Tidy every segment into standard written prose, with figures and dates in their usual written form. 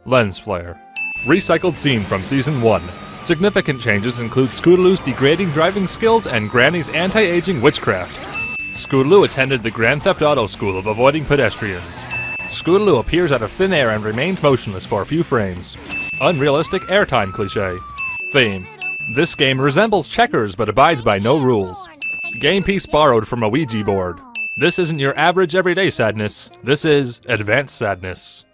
Lens flare. Recycled scene from Season 1. Significant changes include Scootaloo's degrading driving skills and Granny's anti-aging witchcraft. Scootaloo attended the Grand Theft Auto School of Avoiding Pedestrians. Scootaloo appears out of thin air and remains motionless for a few frames. Unrealistic airtime cliché. Theme. This game resembles checkers but abides by no rules. Game piece borrowed from a Ouija board. This isn't your average everyday sadness. This is advanced sadness.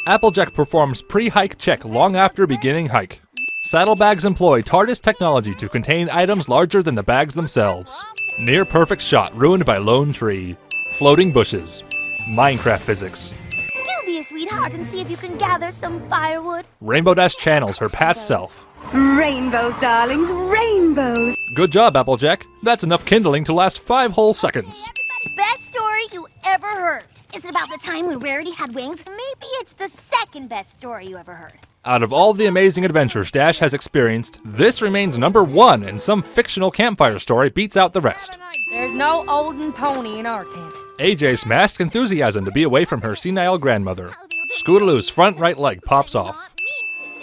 Applejack performs pre-hike check long after beginning hike. Saddlebags employ TARDIS technology to contain items larger than the bags themselves. Near perfect shot ruined by lone tree. Floating bushes. Minecraft physics. Do be a sweetheart and see if you can gather some firewood. Rainbow Dash channels her past self. Rainbows, darlings, rainbows. Good job, Applejack. That's enough kindling to last 5 whole seconds. Best story you ever heard. Is it about the time when Rarity had wings? Maybe it's the second best story you ever heard. Out of all the amazing adventures Dash has experienced, this remains #1, and some fictional campfire story beats out the rest. There's no olden pony in our tent. AJ's masked enthusiasm to be away from her senile grandmother. Scootaloo's front right leg pops off.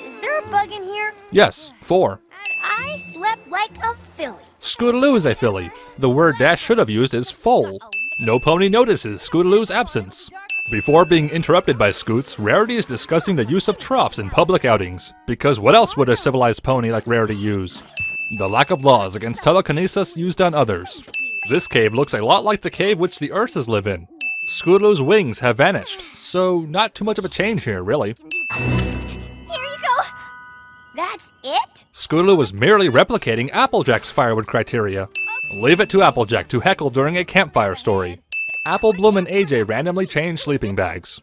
Is there a bug in here? Yes, 4. I slept like a filly. Scootaloo is a filly. The word Dash should have used is foal. No pony notices Scootaloo's absence. Before being interrupted by Scoots, Rarity is discussing the use of troughs in public outings, because what else would a civilized pony like Rarity use? The lack of laws against telekinesis used on others. This cave looks a lot like the cave which the Ursas live in. Scootaloo's wings have vanished, so not too much of a change here, really. Here you go. That's it? Scootaloo was merely replicating Applejack's firewood criteria. Leave it to Applejack to heckle during a campfire story. Applebloom and AJ randomly change sleeping bags.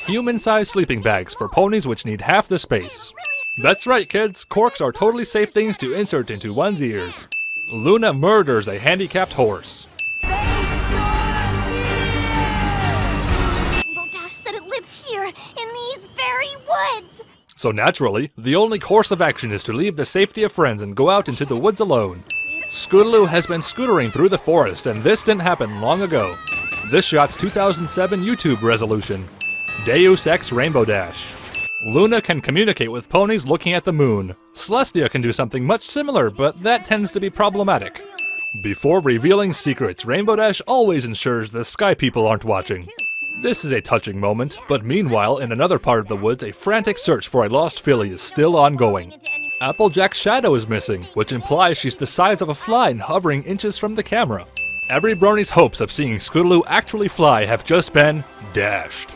Human-sized sleeping bags for ponies which need half the space. That's right, kids. Corks are totally safe things to insert into one's ears. Luna murders a handicapped horse. Rainbow Dash said it lives here, in these very woods. So naturally, the only course of action is to leave the safety of friends and go out into the woods alone. Scootaloo has been scootering through the forest, and this didn't happen long ago. This shot's 2007 YouTube resolution. Deus Ex Rainbow Dash. Luna can communicate with ponies looking at the moon. Celestia can do something much similar, but that tends to be problematic. Before revealing secrets, Rainbow Dash always ensures the sky people aren't watching. This is a touching moment, but meanwhile, in another part of the woods, a frantic search for a lost filly is still ongoing. Applejack's shadow is missing, which implies she's the size of a fly and hovering inches from the camera. Every brony's hopes of seeing Scootaloo actually fly have just been dashed.